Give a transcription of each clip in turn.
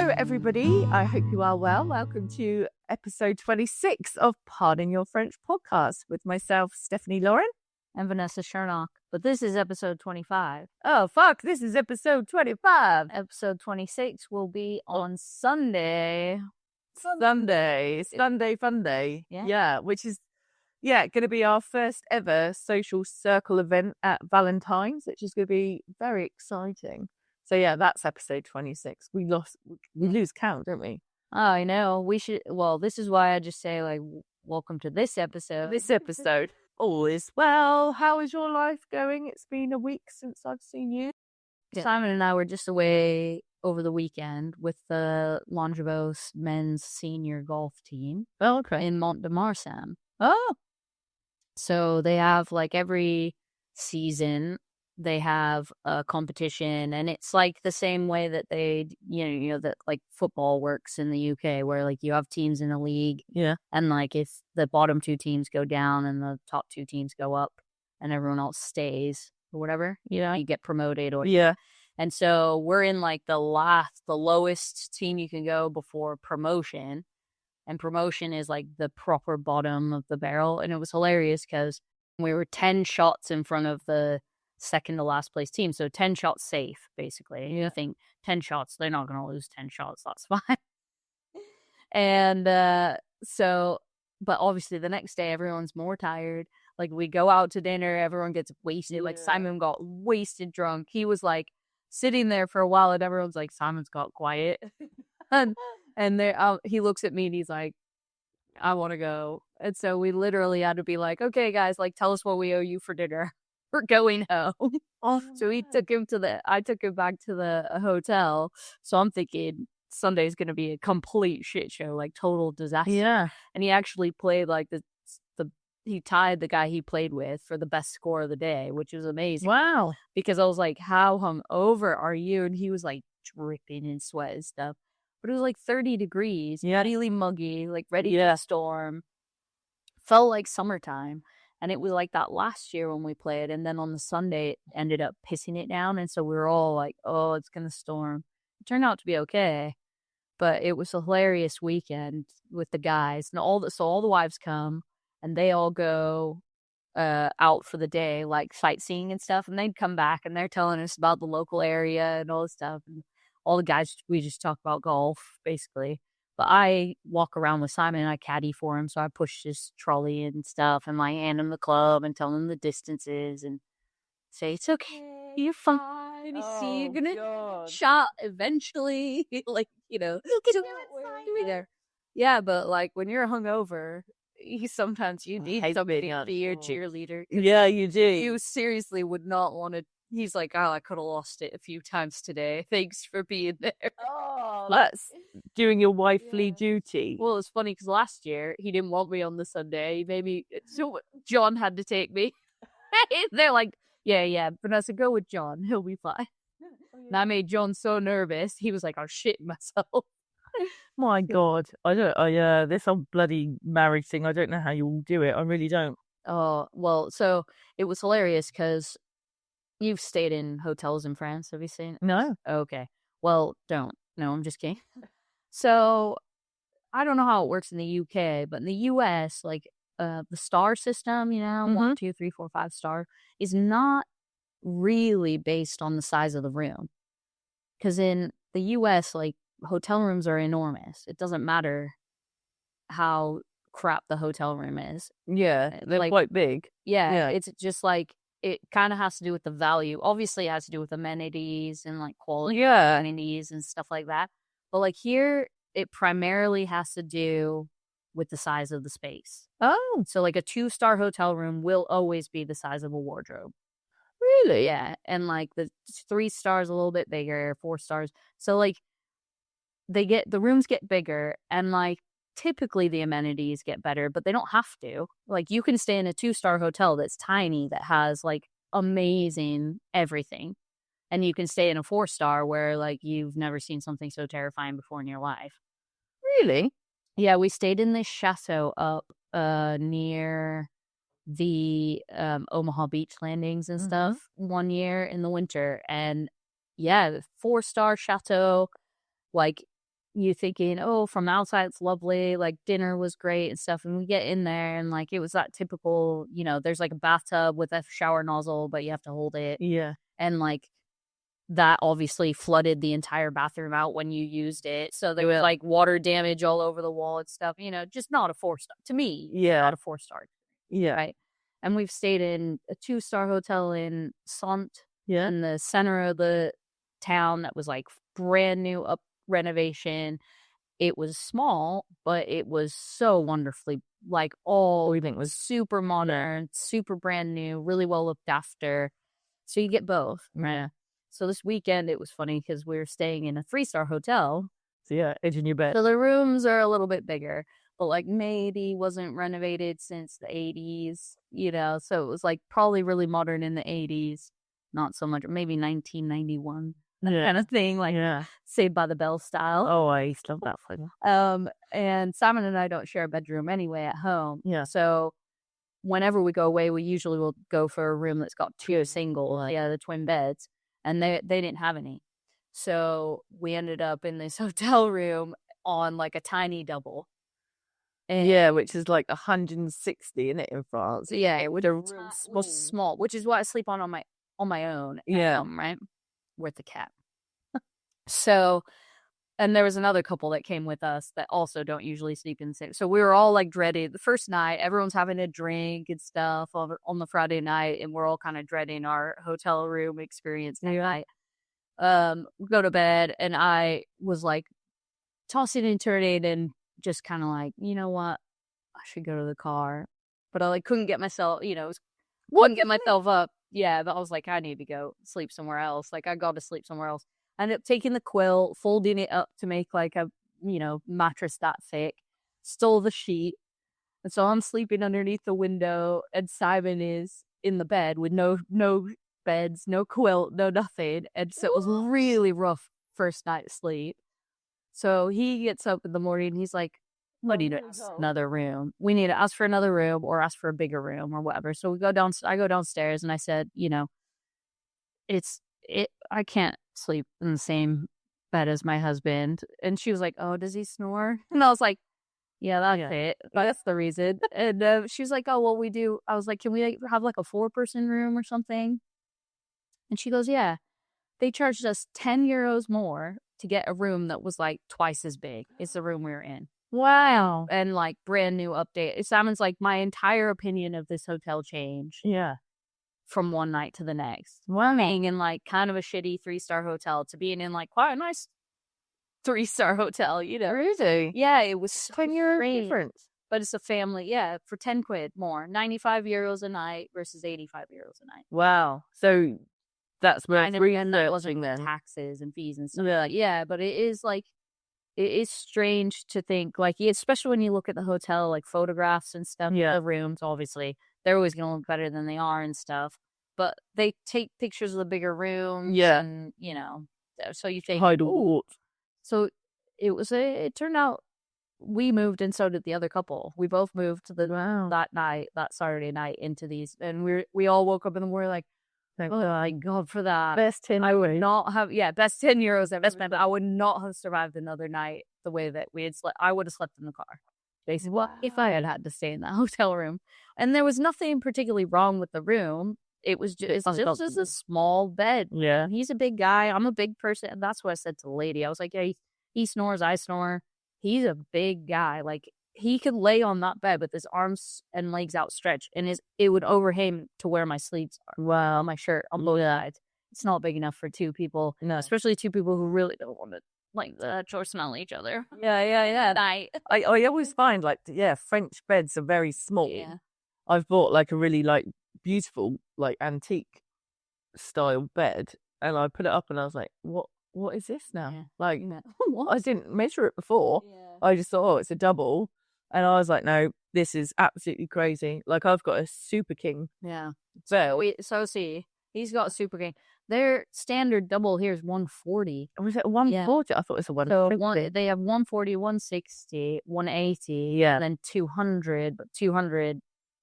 Hello, everybody. I hope you are well. Welcome to episode 26 of Pardon Your French podcast with myself, Stephanie Lauren. And Vanessa Shernock. But this is episode 25. Oh, fuck. This is episode 25. Episode 26 will be on Sunday. Sunday fun day. Yeah, which is, going to be our first ever social circle event at Valentine's, which is going to be very exciting. So yeah, that's episode 26. We lose count, don't we? Oh, I know. We should, this is why I just say, like, welcome to this episode. All is well. How is your life going? It's been a week since I've seen you. Yeah. Simon and I were just away over the weekend with the Longevos men's senior golf team. Oh, okay. In Mont de Marsan. Oh. So they have, like, every season they have a competition, and it's like the same way that they, that like football works in the UK, where like you have teams in a league, and like if the bottom two teams go down and the top two teams go up, and everyone else stays or whatever, you get promoted or And so we're in like the lowest team you can go before promotion, and promotion is like the proper bottom of the barrel. And it was hilarious because we were 10 shots in front of the second to last place team, so 10 shots safe basically. You think 10 shots, they're not gonna lose 10 shots, that's fine. And but obviously the next day everyone's more tired. Like we go out to dinner, everyone gets wasted. Like Simon got wasted drunk. He was like sitting there for a while and everyone's like, Simon's got quiet. and there he looks at me and he's like, I want to go. And so we literally had to be like, okay guys, like tell us what we owe you for dinner. We're going home. So I took him back to the hotel. So I'm thinking Sunday's going to be a complete shit show, like total disaster. Yeah. And he actually played like he tied the guy he played with for the best score of the day, which was amazing. Wow. Because I was like, how hungover are you? And he was like dripping in sweat and stuff. But it was like 30 degrees, really muggy, like ready for a storm. Felt like summertime. And it was like that last year when we played. And then on the Sunday, it ended up pissing it down. And so we were all like, oh, it's going to storm. It turned out to be okay. But it was a hilarious weekend with the guys. And all the wives come and they all go out for the day, like sightseeing and stuff. And they'd come back and they're telling us about the local area and all this stuff. And all the guys, we just talk about golf, basically. But I walk around with Simon and I caddy for him. So I push his trolley and stuff and like hand him the club and tell him the distances and say, it's okay. You're fine. You see, you're going to shot eventually. Like, you can do it there. Yeah, but like when you're hungover, sometimes you need somebody to be your cheerleader. Yeah, you do. You seriously would not want to. He's like, oh, I could have lost it a few times today. Thanks for being there. Oh, that's doing your wifely duty. Well, it's funny because last year he didn't want me on the Sunday. So John had to take me. They're like, yeah, Vanessa, go with John. He'll be fine. And I made John so nervous. He was like, I'm shitting myself. My God. This whole bloody marriage thing, I don't know how you all do it. I really don't. Oh, well, so it was hilarious because you've stayed in hotels in France, have you seen? No. Okay. Well, don't. No, I'm just kidding. So, I don't know how it works in the UK, but in the US, like, the star system, 1, 2, 3, 4, 5 star, is not really based on the size of the room. Because in the US, like, hotel rooms are enormous. It doesn't matter how crap the hotel room is. Yeah, they're quite big. Yeah, it's just like, it kind of has to do with the value. Obviously, it has to do with amenities and like quality amenities and stuff like that. But like here, it primarily has to do with the size of the space. Oh. So like a 2-star hotel room will always be the size of a wardrobe. Really? Yeah. And like the 3 stars a little bit bigger, 4 stars. So like the rooms get bigger and like typically the amenities get better, but they don't have to. Like you can stay in a 2-star hotel that's tiny that has like amazing everything, and you can stay in a 4-star where like you've never seen something so terrifying before in your life. Really? Yeah, we stayed in this chateau up near the Omaha Beach landings and stuff one year in the winter, and yeah, 4-star chateau. Like you thinking, oh, from outside it's lovely, like dinner was great and stuff. And we get in there and like it was that typical, there's like a bathtub with a shower nozzle, but you have to hold it. Yeah. And like that obviously flooded the entire bathroom out when you used it. So there was like water damage all over the wall and stuff, just not a 4-star to me. Yeah. Not a 4-star. Yeah. Right. And we've stayed in a 2-star hotel in Sant, Yeah. in the center of the town that was like brand new up renovation. It was small, but it was so wonderfully, like everything was super modern, super brand new, really well looked after. So you get both. Yeah. So this weekend, it was funny because we were staying in a 3-star hotel. So yeah, edge in your bed. So the rooms are a little bit bigger, but like maybe wasn't renovated since the 80s, so it was like probably really modern in the 80s, not so much, maybe 1991, that kind of thing, like Saved by the Bell style. Oh, I used to love that film. And Simon and I don't share a bedroom anyway at home. Yeah. So whenever we go away, we usually will go for a room that's got 2 single, the twin beds. And they didn't have any. So we ended up in this hotel room on like a tiny double. And which is like 160, isn't it, in France? Yeah, it was small, which is why I sleep on my own at home, right? With the cat. So, and there was another couple that came with us that also don't usually sleep in the same. So we were all like dreaded. The first night, everyone's having a drink and stuff on the Friday night, and we're all kind of dreading our hotel room experience that night. We go to bed, and I was like tossing and turning and just kind of like, you know what? I should go to the car. But I like couldn't get myself, couldn't get myself up. Yeah, but I was like, I need to go sleep somewhere else. Like, I got to sleep somewhere else. I ended up taking the quilt, folding it up to make like a, mattress that thick, stole the sheet. And so I'm sleeping underneath the window, and Simon is in the bed with no beds, no quilt, no nothing. And so it was really rough first night's sleep. So he gets up in the morning, he's like, what do you need? Another room. We need to ask for another room or ask for a bigger room or whatever. So I go downstairs and I said, I can't sleep in the same bed as my husband. And she was like, oh, does he snore? And I was like, yeah, that's it. That's the reason. And she was like, oh, well, we do. I was like, can we have like a 4-person room or something? And she goes, yeah. They charged us 10 euros more to get a room that was like twice as big as the room we were in. Wow. And like brand new update. Simon's like, my entire opinion of this hotel changed. Yeah. From one night to the next. Wow. Being in like kind of a shitty 3-star hotel to being in like quite a nice 3-star hotel, Really? Yeah, it was 10 euro difference. But it's a family, for 10 quid more. 95 euros a night versus 85 euros a night. Wow. So that's where that wasn't then taxes and fees and stuff. Yeah, but it is like, it is strange to think, like, especially when you look at the hotel, like photographs and stuff. The rooms, obviously, they're always going to look better than they are and stuff. But they take pictures of the bigger rooms. Yeah. And, so you think, so it turned out we moved and so did the other couple. We both moved that Saturday night into these. And we all woke up in the morning like, oh my God, for that. Best 10 I would not have, best 10 euros ever spent, but I would not have survived another night the way that we had slept. I would have slept in the car, basically, if I had to stay in that hotel room. And there was nothing particularly wrong with the room. It was just a small bed. Yeah. He's a big guy. I'm a big person. And that's what I said to the lady. I was like, yeah, he snores, I snore. He's a big guy. Like, he could lay on that bed with his arms and legs outstretched, and it would overhang to where my sleeves are. Wow, my shirt on both sides. It's not big enough for 2 people. No. Especially 2 people who really don't want to like touch or smell each other. Yeah. I always find like, French beds are very small. Yeah. I've bought like a really like beautiful like antique style bed, and I put it up and I was like, what is this now? Yeah. Like, I didn't measure it before. Yeah. I just thought, it's a double. And I was like, no, this is absolutely crazy. Like, I've got a Super King. Yeah. So see, he's got a Super King. Their standard double here is 140. Was it 140? Yeah. I thought it was a 150. So they have 140, 160, 180, and then 200. But 200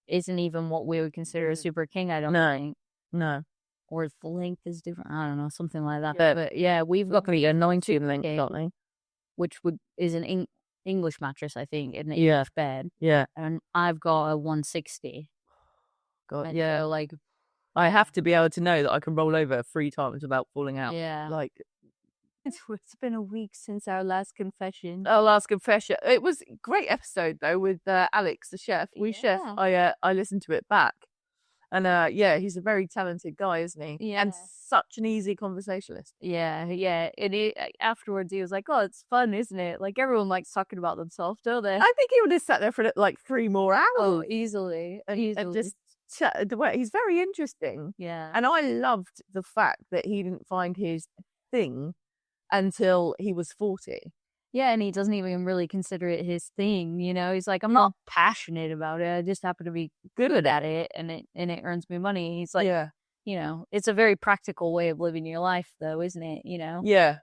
isn't even what we would consider a Super King, I don't think. No. Or the length is different. I don't know, something like that. But yeah, we've got to be annoying to them, don't they? which is an English mattress, I think, an Yeah. English bed. Yeah. And I've got a 160. God, And yeah. so, like, I have to be able to know that I can roll over 3 times without falling out. yeah. Like, It's been a week since our last confession. our last confession. It was a great episode though with Alex, the chef. Chef. I listened to it back, and yeah, he's a very talented guy, isn't he? Yeah. And such an easy conversationalist. Yeah. And afterwards he was like, "Oh, it's fun, isn't it? Like everyone likes talking about themselves, don't they?" I think he would have sat there for like 3 more hours. Oh, easily. And just the way he's very interesting. Yeah. And I loved the fact that he didn't find his thing until he was 40. Yeah, and he doesn't even really consider it his thing, you know. He's like, I'm not passionate about it. I just happen to be good at it, and it earns me money. He's like, you know, it's a very practical way of living your life, though, isn't it? You know. Yeah.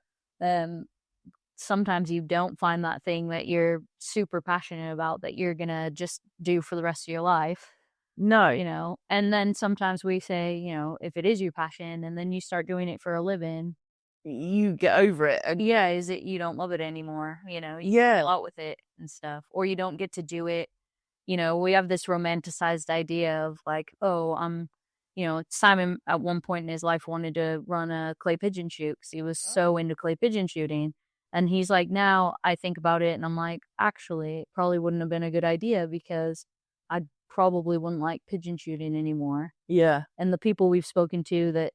Sometimes you don't find that thing that you're super passionate about that you're gonna just do for the rest of your life. No. You know, and then sometimes we say, you know, if it is your passion, and then you start doing it for a living, you get over it. And is it you don't love it anymore, you know, you go out with it and stuff, or you don't get to do it. You know, we have this romanticized idea of like, oh, you know, Simon at one point in his life wanted to run a clay pigeon shoot because he was so into clay pigeon shooting. And he's like, now I think about it and I'm like, actually, it probably wouldn't have been a good idea because I probably wouldn't like pigeon shooting anymore. Yeah. And the people we've spoken to that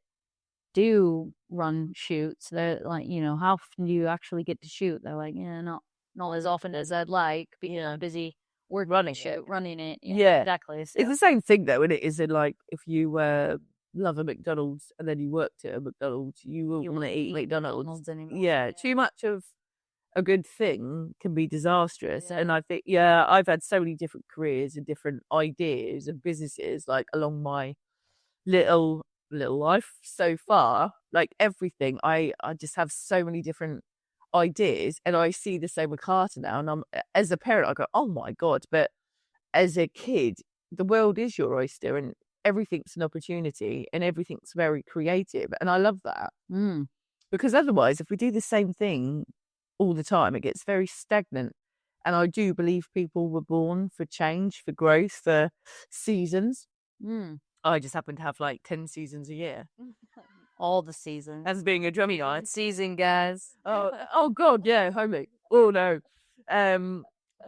do run shoots, they're like, you know, how often do you actually get to shoot? They're like, yeah, not as often as I'd like, being busy work running it. Yeah, exactly. So. It's the same thing though, isn't it? Is it like if you love a McDonald's and then you worked at a McDonald's, you will want to eat McDonald's anymore. Yeah, too much of a good thing can be disastrous. And I think, I've had so many different careers and different ideas of businesses like along my little life so far. Like everything, I just have so many different ideas, and I see the same with Carter now. And I'm, as a parent, I go, oh my God. But as a kid, the world is your oyster and everything's an opportunity and everything's very creative. And I love that. Because otherwise, if we do the same thing all the time, it gets very stagnant. And I do believe people were born for change, for growth, for seasons. I just happen to have like 10 seasons a year. All the seasons. As being a drummy guy. Season, guys. Oh God, yeah, holy. Oh no.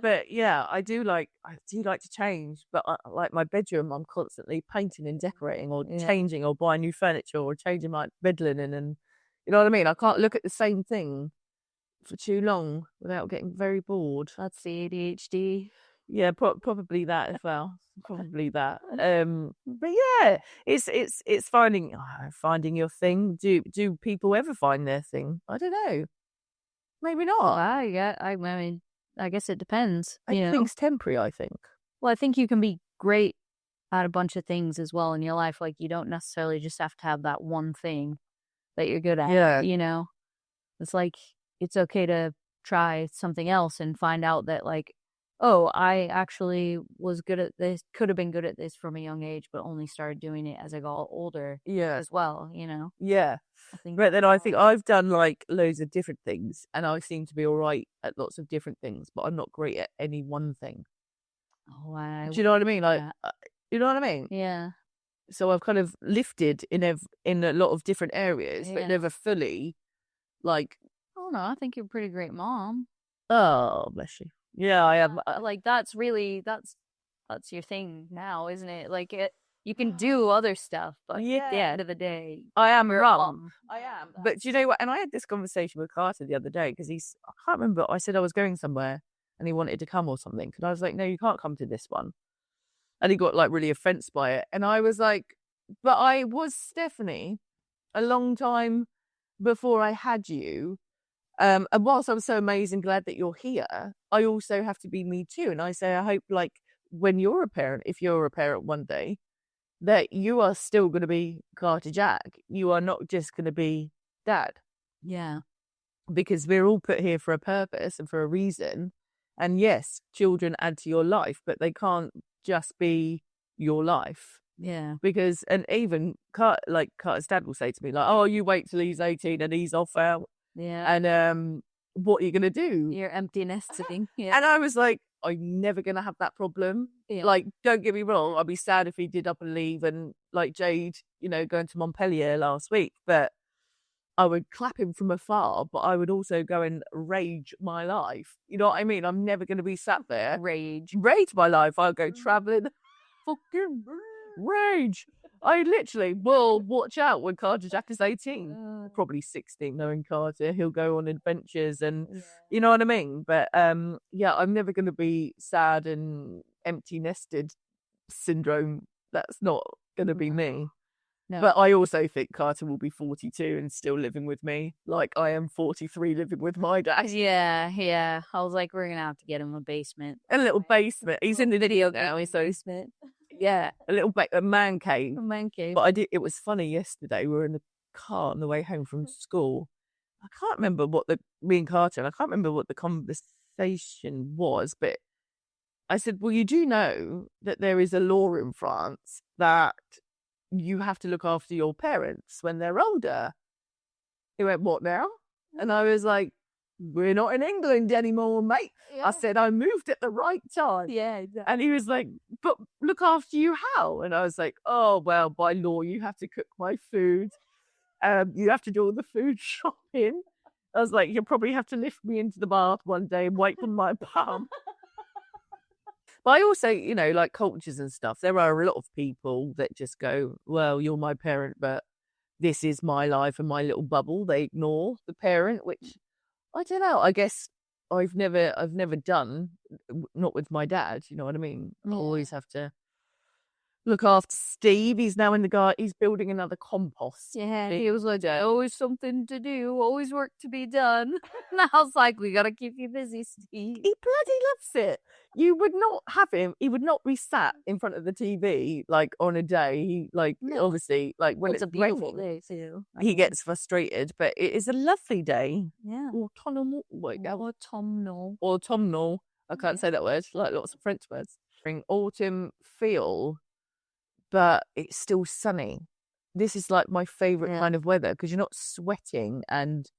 But yeah, I do like to change. But like my bedroom, I'm constantly painting and decorating, or changing, or buying new furniture, or changing my bed linen, and you know what I mean. I can't look at the same thing for too long without getting very bored. That's the ADHD. Yeah, probably that as well. Probably that. But yeah, it's finding your thing. Do people ever find their thing? I don't know. Maybe not. I mean, I guess it depends. I think it's temporary. I think. Well, I think you can be great at a bunch of things as well in your life. Like you don't necessarily just have to have that one thing that you're good at. Yeah. You know, it's like it's okay to try something else and find out that like, oh, I actually was good at this, could have been good at this from a young age, but only started doing it as I got older as well, you know? Yeah. But then I think I've done like loads of different things and I seem to be all right at lots of different things, but I'm not great at any one thing. Oh, wow. Do you know what I mean? Like, you know what I mean? Yeah. So I've kind of lifted in a lot of different areas, but never fully like. Oh, no, I think you're a pretty great mom. Oh, bless you. Yeah, I am. Like that's your thing now, isn't it? Like you can do other stuff, but at the end of the day, I am wrong. I am. But do you know what? And I had this conversation with Carter the other day because I can't remember. I said I was going somewhere and he wanted to come or something. And I was like, no, you can't come to this one. And he got like really offended by it. And I was like, but I was Stephanie a long time before I had you. And whilst I'm so amazing glad that you're here, I also have to be me too. And I say, I hope like when you're a parent, if you're a parent one day, that you are still going to be Carter Jack. You are not just going to be dad. Yeah. Because we're all put here for a purpose and for a reason. And yes, children add to your life, but they can't just be your life. Yeah. Because, and even Carter's dad will say to me like, oh, you wait till he's 18 and he's off out. Yeah. And what are you going to do? Your empty nesting. Yeah. And I was like, I'm never going to have that problem. Yeah. Like, don't get me wrong. I'd be sad if he did up and leave and like Jade, going to Montpellier last week, but I would clap him from afar, but I would also go and rage my life. You know what I mean? I'm never going to be sat there. Rage my life. I'll go traveling. Fucking rage. I literally will watch out when Carter Jack is 18. Probably 16, knowing Carter. He'll go on adventures and you know what I mean? But I'm never going to be sad and empty nested syndrome. That's not going to be me. No. But I also think Carter will be 42 and still living with me, like I am 43 living with my dad. Yeah. I was like, we're going to have to get him a basement. A little basement. He's in the video now. He's basement. Yeah, a man cave. A man cave. But it was funny yesterday. We were in the car on the way home from school. I can't remember me and Carter, and I can't remember what the conversation was, but I said, well, you do know that there is a law in France that you have to look after your parents when they're older. He went, what now? And I was like, we're not in England anymore, mate. Yeah. I said, I moved at the right time. Yeah, exactly. And he was like, but look after you how? And I was like, oh, well, by law, you have to cook my food. You have to do all the food shopping. I was like, you'll probably have to lift me into the bath one day and wipe on my bum. But I also, like cultures and stuff, there are a lot of people that just go, well, you're my parent, but this is my life and my little bubble. They ignore the parent, which I don't know. I guess I've never done, not with my dad. You know what I mean? I always have to look after Steve. He's now in the garden. He's building another compost. Yeah, he was like, always something to do, always work to be done. And I was like, we got to keep you busy, Steve. He bloody loves it. You would not have him. He would not be sat in front of the TV like on a day. He obviously like when it's a beautiful day too. He gets frustrated, but it is a lovely day. Yeah. Autumnal. I can't say that word. Like lots of French words. Autumn feel, but it's still sunny. This is like my favorite kind of weather because you're not sweating and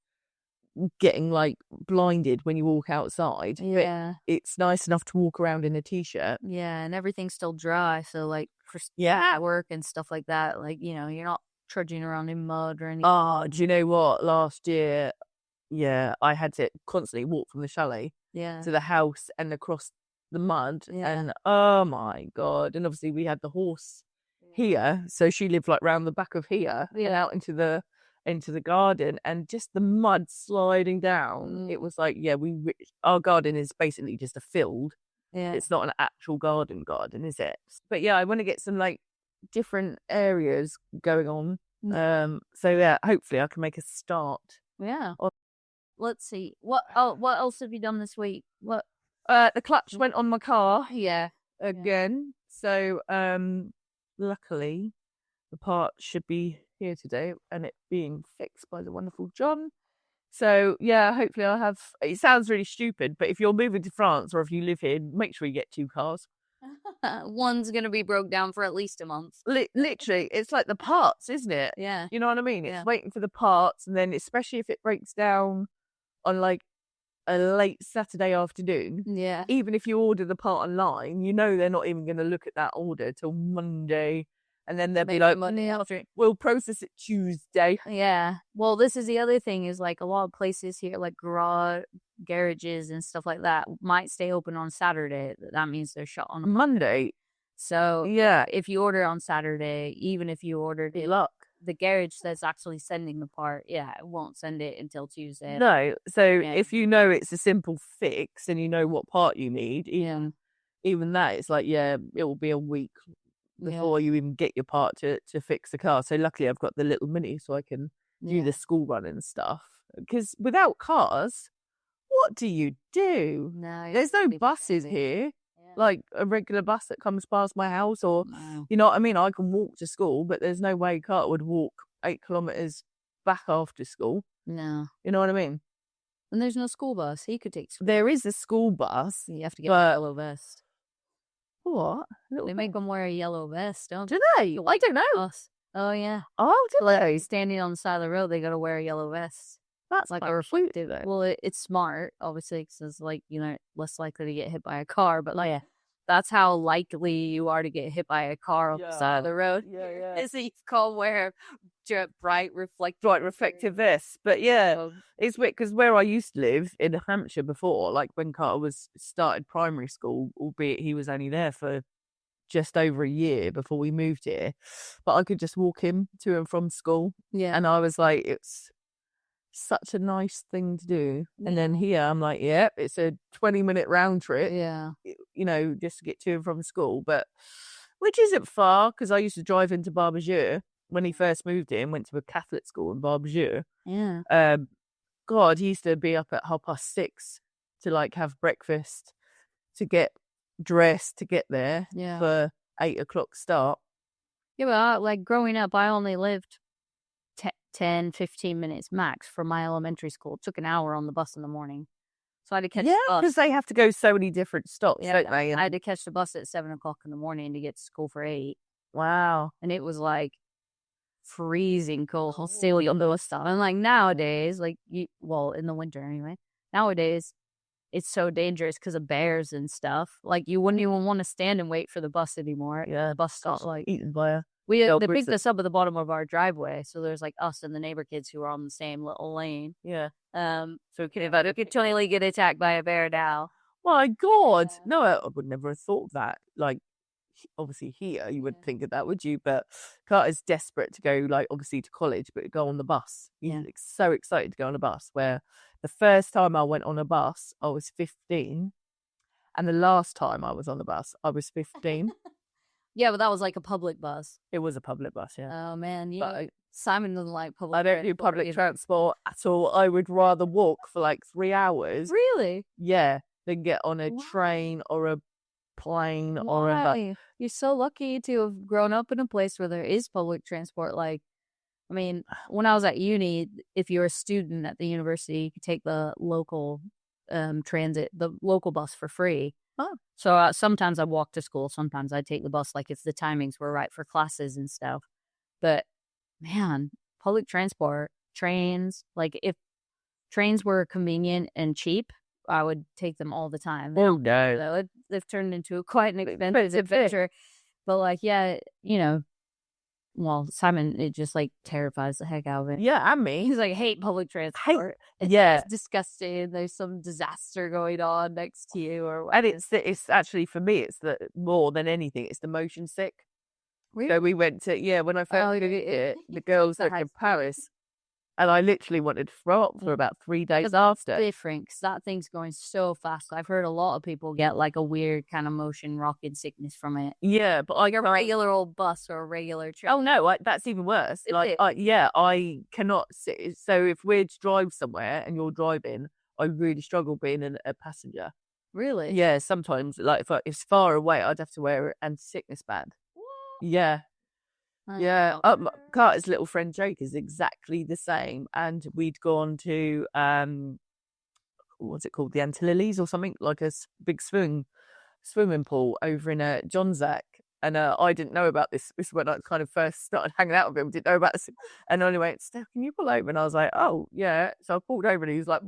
getting like blinded when you walk outside. Yeah, but it's nice enough to walk around in a t-shirt. Yeah, and everything's still dry, so like for at work and stuff like that, like you're not trudging around in mud or anything. Oh, do you know what? Last year, I had to constantly walk from the chalet to the house and across the mud, and oh my god! And obviously we had the horse here, so she lived like round the back of here and out into the garden, and just the mud sliding down. It was like, our garden is basically just a field. Yeah, it's not an actual garden, is it? But I want to get some like different areas going on. So hopefully I can make a start. Yeah. Let's see. What else have you done this week? What? The clutch went on my car. Yeah. Again. So luckily the part should be here today and it being fixed by the wonderful John. So hopefully I'll have, it sounds really stupid, but if you're moving to France or if you live here, make sure you get 2 cars. One's going to be broke down for at least a month. Literally, it's like the parts, isn't it? Yeah. You know what I mean? It's waiting for the parts, and then especially if it breaks down on like a late Saturday afternoon. Yeah. Even if you order the part online, they're not even going to look at that order till Monday. And then they'll be like, Monday after. We'll process it Tuesday. Yeah. Well, this is the other thing is like a lot of places here, like garages and stuff like that, might stay open on Saturday. That means they're shut on Monday. So if you order on Saturday, even if you ordered the garage that's actually sending the part, it won't send it until Tuesday. No. So if it's a simple fix and you know what part you need, even that, it's like, it will be a week before you even get your part to fix the car. So luckily I've got the little Mini so I can do the school run and stuff. Because without cars, what do you do? No, there's no buses here. Like a regular bus that comes past my house, or you know what I mean? I can walk to school, but there's no way Carter would walk 8 kilometers back after school. No. You know what I mean? And there's no school bus. He could take school. There is a school bus. You have to get a yellow vest. What? They make them wear a yellow vest, don't they? Do they? I don't know. Oh, yeah. Oh, do they? Like, standing on the side of the road, they got to wear a yellow vest. That's like quite a reflective. cute, though. Well, it's smart, obviously, because it's like, less likely to get hit by a car. But like, that's how likely you are to get hit by a car on the side of the road. Yeah. Is that you can't wear bright reflective vest. But yeah, it's weird because where I used to live in Hampshire before, like when Carter was started primary school, albeit he was only there for just over a year before we moved here, but I could just walk him to and from school. Yeah. And I was like, it's such a nice thing to do. And then here I'm like, yep, it's a 20-minute round trip. Yeah. Just to get to and from school, but which isn't far because I used to drive into Barbazure when he first moved in, went to a Catholic school in Barbazure. Yeah. God, he used to be up at 6:30 to like have breakfast, to get dressed, to get there for 8:00 start. Yeah, but like growing up, I only lived 10, 15 minutes max from my elementary school. It took an hour on the bus in the morning. So I had to catch the bus. Because they have to go so many different stops, don't they? I had to catch the bus at 7:00 in the morning to get to school for 8. Wow. And it was like freezing cold, still on the stuff. And like nowadays, like in the winter anyway, nowadays it's so dangerous because of bears and stuff. Like you wouldn't even want to stand and wait for the bus anymore. Yeah, the bus stopped like eaten by a they picked us up at the bottom of our driveway, so there's like us and the neighbor kids who are on the same little lane. Yeah. So we could totally get attacked by a bear now. My God, no, I would never have thought of that. Like, obviously here you wouldn't think of that, would you? But Carter's desperate to go, like, obviously to college, but go on the bus. He's so excited to go on a bus. Where the first time I went on a bus, I was 15, and the last time I was on the bus, I was 15. Yeah, but that was like a public bus. It was a public bus, yeah. Oh man, Simon doesn't like public. I don't do public transport at all. I would rather walk for like 3 hours. Really? Yeah, than get on a train or a plane or a bus. You're so lucky to have grown up in a place where there is public transport. Like, I mean, when I was at uni, if you're a student at the university, you could take the local the local bus for free. Oh. So sometimes I walk to school, sometimes I take the bus, like if the timings were right for classes and stuff. But man, public transport, trains, like if trains were convenient and cheap, I would take them all the time. Oh no, they've turned into quite an expensive adventure. But like, well, Simon, it just like terrifies the heck out of it. Yeah, and me. He's like, hate public transport. It's disgusting. There's some disaster going on next to you, or and it's actually for me, it's the more than anything, it's the motion sick. Really? So we went to when I first did it, the girls are in Paris, and I literally wanted to throw up for about 3 days after. It's different because that thing's going so fast. I've heard a lot of people get like a weird kind of motion rocking sickness from it. Yeah, but like a regular old bus or a regular train. Oh no, that's even worse. I cannot sit. So if we're to drive somewhere and you're driving, I really struggle being a passenger. Really? Yeah, sometimes like if it's far away, I'd have to wear an anti-sickness band. What? Yeah. Yeah, Carter's little friend Jake is exactly the same, and we'd gone to what's it called, the Antilles or something, like a big swimming pool over in Johnsack, and I didn't know about this. This is when I kind of first started hanging out with him. Didn't know about this, and I only went, Steph, can you pull over? And I was like, oh yeah. So I pulled over, and he was like,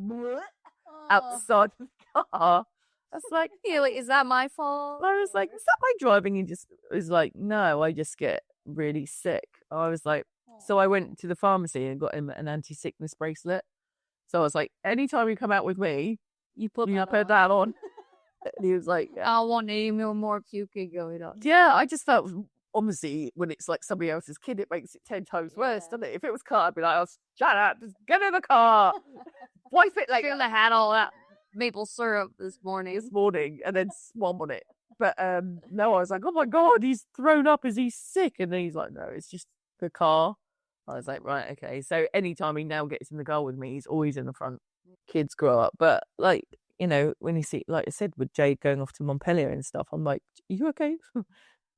outside the car. I was like, is that my fault? I was like, is that my driving? He just was like, no, I just get really sick. I was like, so I went to the pharmacy and got him an anti-sickness bracelet. So I was like, anytime you come out with me, you put that on. And he was like, I want any more puking going on. Yeah, I just felt, obviously, when it's like somebody else's kid, it makes it 10 times worse, doesn't it? If it was Carter, I'd be like, oh, shut up, just get in the car. Wipe it like I had all that maple syrup this morning, and then swam on it. But no, I was like, oh my God, he's thrown up. Is he sick? And then he's like, no, it's just the car. I was like, right, okay. So anytime he now gets in the car with me, he's always in the front. Kids grow up. But like, when you see, like I said, with Jade going off to Montpellier and stuff, I'm like, are you okay?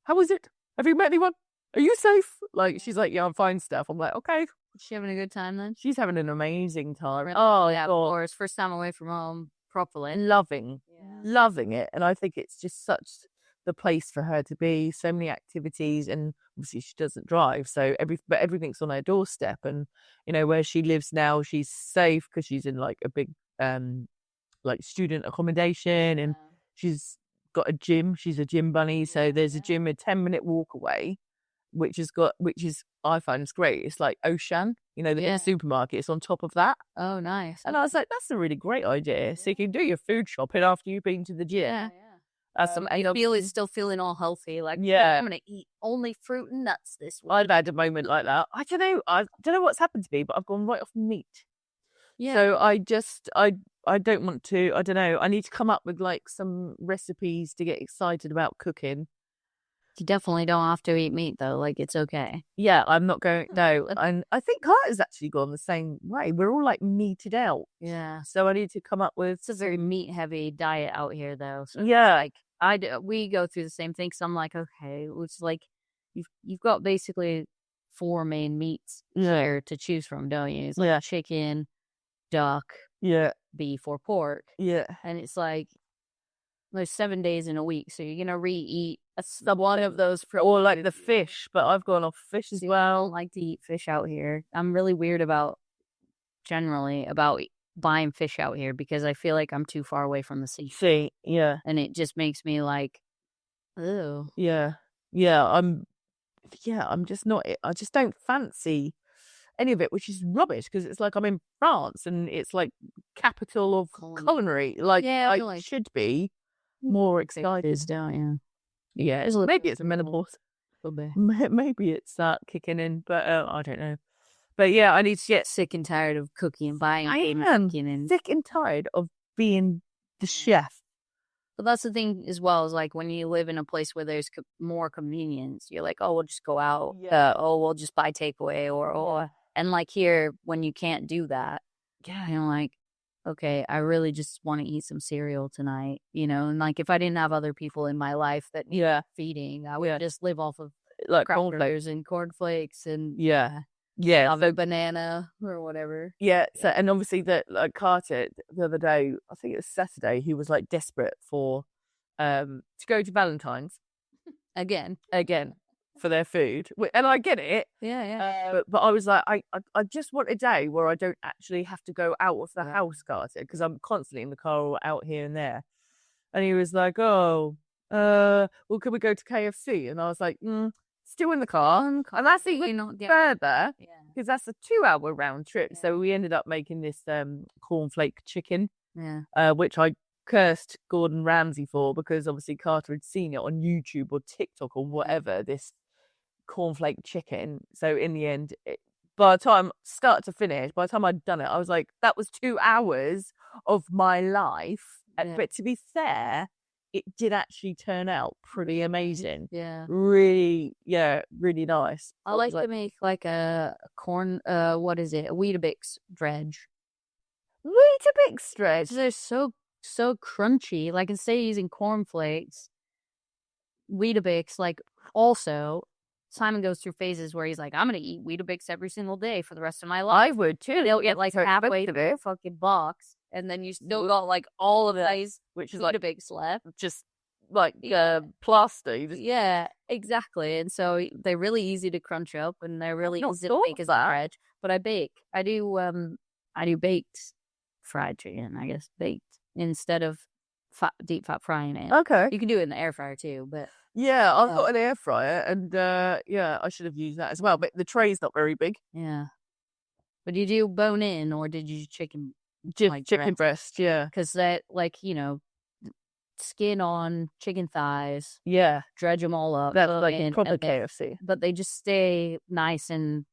How was it? Have you met anyone? Are you safe? Like, she's like, yeah, I'm fine, Steph. I'm like, okay. Is she having a good time then? She's having an amazing time. Really? Oh, yeah, of course. First time away from home. Properly loving it, and I think it's just the place for her to be, so many activities, and obviously she doesn't drive, so everything's on her doorstep. And where she lives now, she's safe because she's in like a big like student accommodation, and she's got a gym. She's a gym bunny, so there's a gym a 10-minute walk away, which is I find it's great. It's like Ocean, the supermarket. It's on top of that. Oh, nice. And I was like, that's a really great idea. So you can do your food shopping after you've been to the gym. Yeah. I still feeling all healthy. Like, I'm going to eat only fruit and nuts this week. I've had a moment like that. I don't know what's happened to me, but I've gone right off meat. Yeah. So I don't want to, I don't know. I need to come up with like some recipes to get excited about cooking. You definitely don't have to eat meat though. Like, it's okay. Yeah, I'm not going. No, and I think Carter's actually gone the same way. We're all like meated out. Yeah. So I need to come up with. It's a very meat heavy diet out here though. So yeah. Like we go through the same thing. So I'm like, okay, it's like you've got basically 4 main meats here to choose from, don't you? It's like chicken, duck, beef, or pork. Yeah. And it's like there's 7 days in a week, so you're gonna re-eat one of those, or like the fish. But I've gone off fish as well. I don't like to eat fish out here. I'm really weird about buying fish out here because I feel like I'm too far away from the sea. And it just makes me like, ew. I'm just not. I just don't fancy any of it, which is rubbish because it's like I'm in France and it's like capital of culinary. Like I should be more excited. Don't you? Yeah, maybe it's a menopause. Maybe it's kicking in, but I don't know. But yeah, I need to get sick and tired of cooking and buying. I am sick and tired of being the chef. But that's the thing as well, is like when you live in a place where there's more convenience, you're like, oh, we'll just go out. We'll just buy takeaway or and like here, when you can't do that, you're like, okay, I really just want to eat some cereal tonight, and like if I didn't have other people in my life that feeding, I would just live off of like crackers and cornflakes and a banana or whatever. So and obviously that like Carter the other day, I think it was Saturday, he was like desperate for to go to Valentine's again for their food, and I get it. But I was like, I just want a day where I don't actually have to go out of the house, Carter, because I'm constantly in the car or out here and there. And he was like, well, can we go to KFC? And I was like, still in the car, and that's even further because that's a 2-hour round trip. So we ended up making this cornflake chicken, which I cursed Gordon Ramsay for because obviously Carter had seen it on YouTube or TikTok or whatever, this cornflake chicken. So in the end, by the time start to finish, by the time I'd done it, I was like, that was 2 hours of my life. But to be fair, it did actually turn out pretty amazing. Really nice. I like to make like a corn what is it, a Weetabix dredge. Weetabix dredge. They're so crunchy. Like instead of using cornflakes, Weetabix, like also Simon goes through phases where he's like, I'm gonna eat Weetabix every single day for the rest of my life. I would too. They'll get like halfway to the fucking box, and then you still got like all of these, which is Weetabix left, just like plaster. Yeah, exactly. And so they're really easy to crunch up, and they're really easy to make as a bread. But I bake. I do baked fried chicken. I guess baked instead of deep fat frying it. Okay, you can do it in the air fryer too, but. Yeah, I've got an air fryer, and I should have used that as well. But the tray's not very big. Yeah, but did you do bone in or did you chicken? Just like chicken breast, because that skin on chicken thighs. Dredge them all up. That's like proper KFC. But they just stay nice and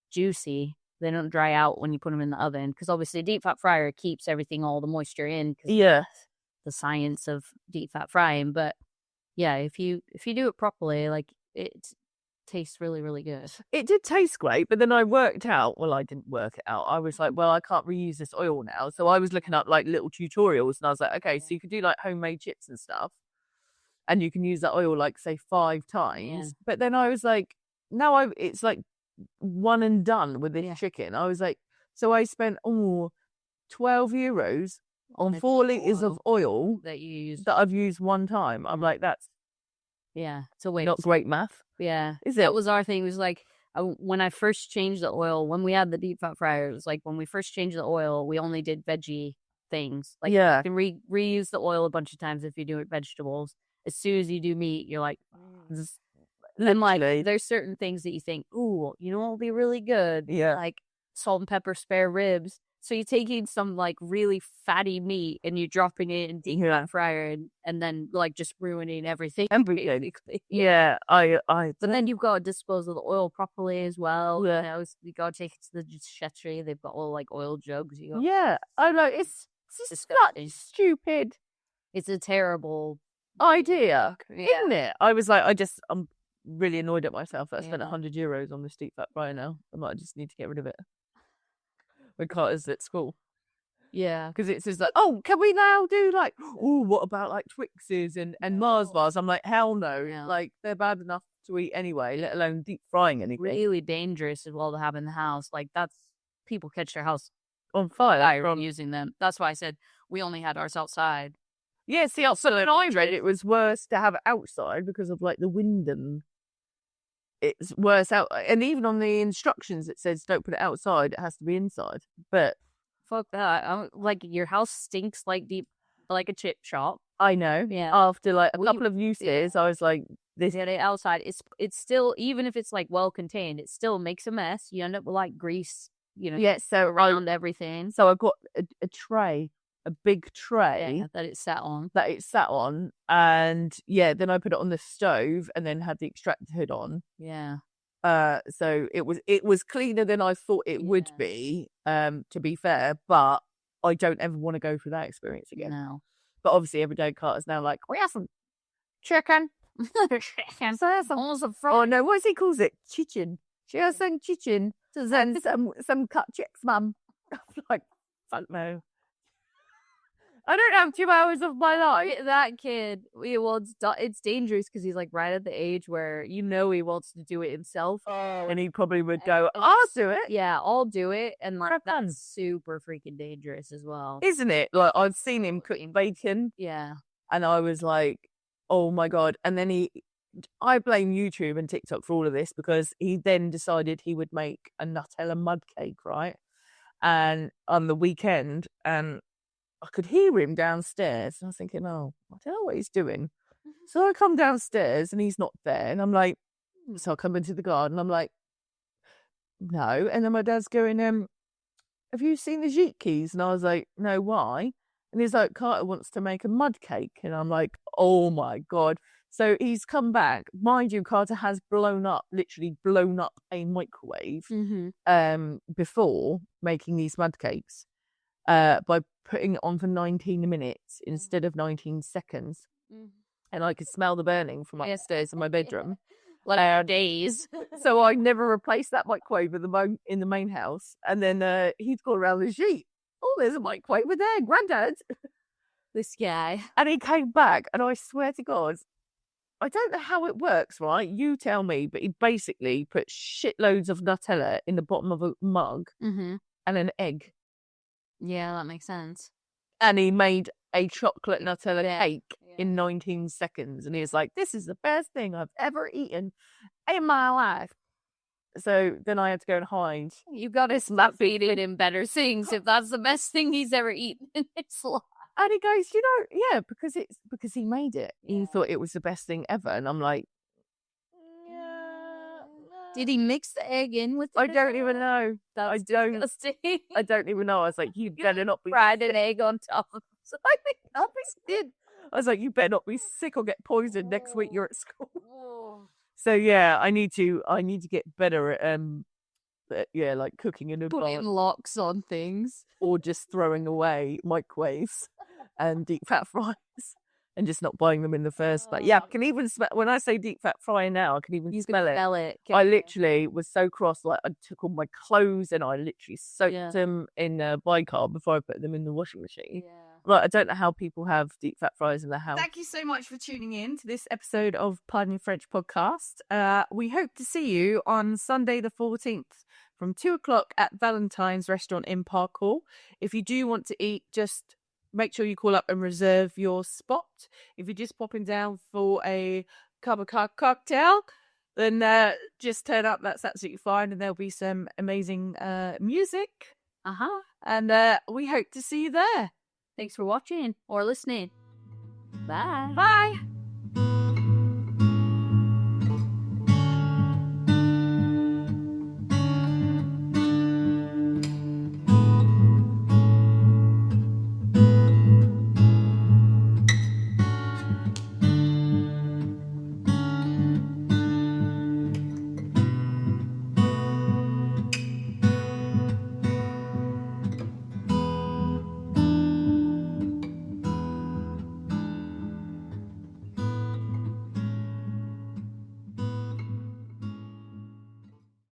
juicy. They don't dry out when you put them in the oven because obviously a deep fat fryer keeps all the moisture in. The science of deep fat frying, but. Yeah, if you do it properly, like it tastes really, really good. It did taste great, but then I worked out. Well, I didn't work it out. I was like, well, I can't reuse this oil now, so I was looking up like little tutorials, and I was like, okay, so you could do like homemade chips and stuff, and you can use that oil like say 5 times. But then I was like, now it's like one and done with this chicken. I was like, so I spent €12 on 4 liters of oil that I've used one time. I'm like, that's Yeah, it's a waste. Not great math. Yeah. Is it? That was our thing. It was like, when I first changed the oil, when we had the deep fat fryer, it was like when we first changed the oil, we only did veggie things. Like, Yeah. you can reuse the oil a bunch of times if you do it vegetables. As soon as you do meat, you're like, and like, there's certain things that you think, ooh, you know what will be really good? Yeah. Like salt and pepper spare ribs. So you're taking some like really fatty meat and you're dropping it in deep fat fryer and then like just ruining everything. Basically. Yeah. But then you've got to dispose of the oil properly as well. Yeah. You know, you got to take it to the cheffery. They've got all like oil jugs. Yeah. I know. It's disgusting. such stupid. It's a terrible idea, isn't it? I was like, I'm really annoyed at myself that I spent €100 on this deep fat fryer now. I might just need to get rid of it when Carter's at school. Yeah, because it's just like, oh, can we now do like, oh, what about like Twixes and Mars bars? I'm like, hell no. Yeah. Like, they're bad enough to eat anyway, let alone deep frying anything. Really dangerous as well to have in the house. Like, that's, people catch their house on fire from using them. That's why I said we only had ours outside. Yeah, see, outside, and I read it was worse to have it outside because of like the wind, and it's worse out. And even on the instructions, it says don't put it outside; it has to be inside. But fuck that! Like, your house stinks like a chip shop. I know. Yeah. After like a couple of uses, I was like, "This get it outside." It's still, even if it's like well contained, it still makes a mess. You end up with like grease, so around everything. So I've got a tray. A big tray that it sat on. And then I put it on the stove and then had the extractor hood on. Yeah. So it was cleaner than I thought it would be, to be fair, but I don't ever want to go through that experience again. No. But obviously everyday Carter's now like, we have some chicken. Chicken. Oh no, what he calls it? Chicken. She has some chicken. And some cut chicks, mum. I'm like, fuck no. I don't have 2 hours of my life. That kid, it's dangerous because he's like right at the age where he wants to do it himself. Oh, and he probably would go, I'll do it. Yeah, I'll do it. And like, that's super freaking dangerous as well. Isn't it? Like, I've seen him cooking bacon. Yeah. And I was like, oh my God. And then I blame YouTube and TikTok for all of this because he then decided he would make a Nutella mud cake, right? And on the weekend, and I could hear him downstairs, and I was thinking, oh, I don't know what he's doing. So I come downstairs, and he's not there, and I'm like, so I come into the garden, I'm like, no. And then my dad's going, have you seen the Jeet keys? And I was like, no, why? And he's like, Carter wants to make a mud cake. And I'm like, oh my God. So he's come back. Mind you, Carter has literally blown up a microwave before making these mud cakes. By putting it on for 19 minutes instead of 19 seconds. And I could smell the burning from upstairs in my bedroom. Like days. So I never replaced that microwave in the main house. And then he'd go around the sheet. Oh, there's a microwave with there, Granddad. This guy. And he came back, and I swear to God, I don't know how it works, right? You tell me, but he basically put shitloads of Nutella in the bottom of a mug and an egg. Yeah, that makes sense. And he made a chocolate Nutella cake in 19 seconds. And he was like, this is the best thing I've ever eaten in my life. So then I had to go and hide. You got to stop feeding him better things if that's the best thing he's ever eaten in his life. And he goes, because he made it. Yeah. He thought it was the best thing ever. And I'm like, did he mix the egg in with I don't even know. I don't even know. I was like, you better not be fried an egg on top of it. So I think I did. I was like, you better not be sick or get poisoned next week you're at school. So yeah, I need to get better at like cooking in advance. Putting locks on things. Or just throwing away microwaves and deep fat fries. And just not buying them in the first place. Yeah, I can even smell, when I say deep fat fryer now, I can even smell it. I literally was so cross, like I took all my clothes and I literally soaked them in bicarb before I put them in the washing machine. Yeah. Like, I don't know how people have deep fat fryers in their house. Thank you so much for tuning in to this episode of Pardon Your French podcast. We hope to see you on Sunday the 14th from 2:00 at Valentine's Restaurant in Park Hall. If you do want to eat, just make sure you call up and reserve your spot. If you're just popping down for a cup of cocktail, then just turn up. That's absolutely fine. And there'll be some amazing music. And we hope to see you there. Thanks for watching or listening. Bye. Bye.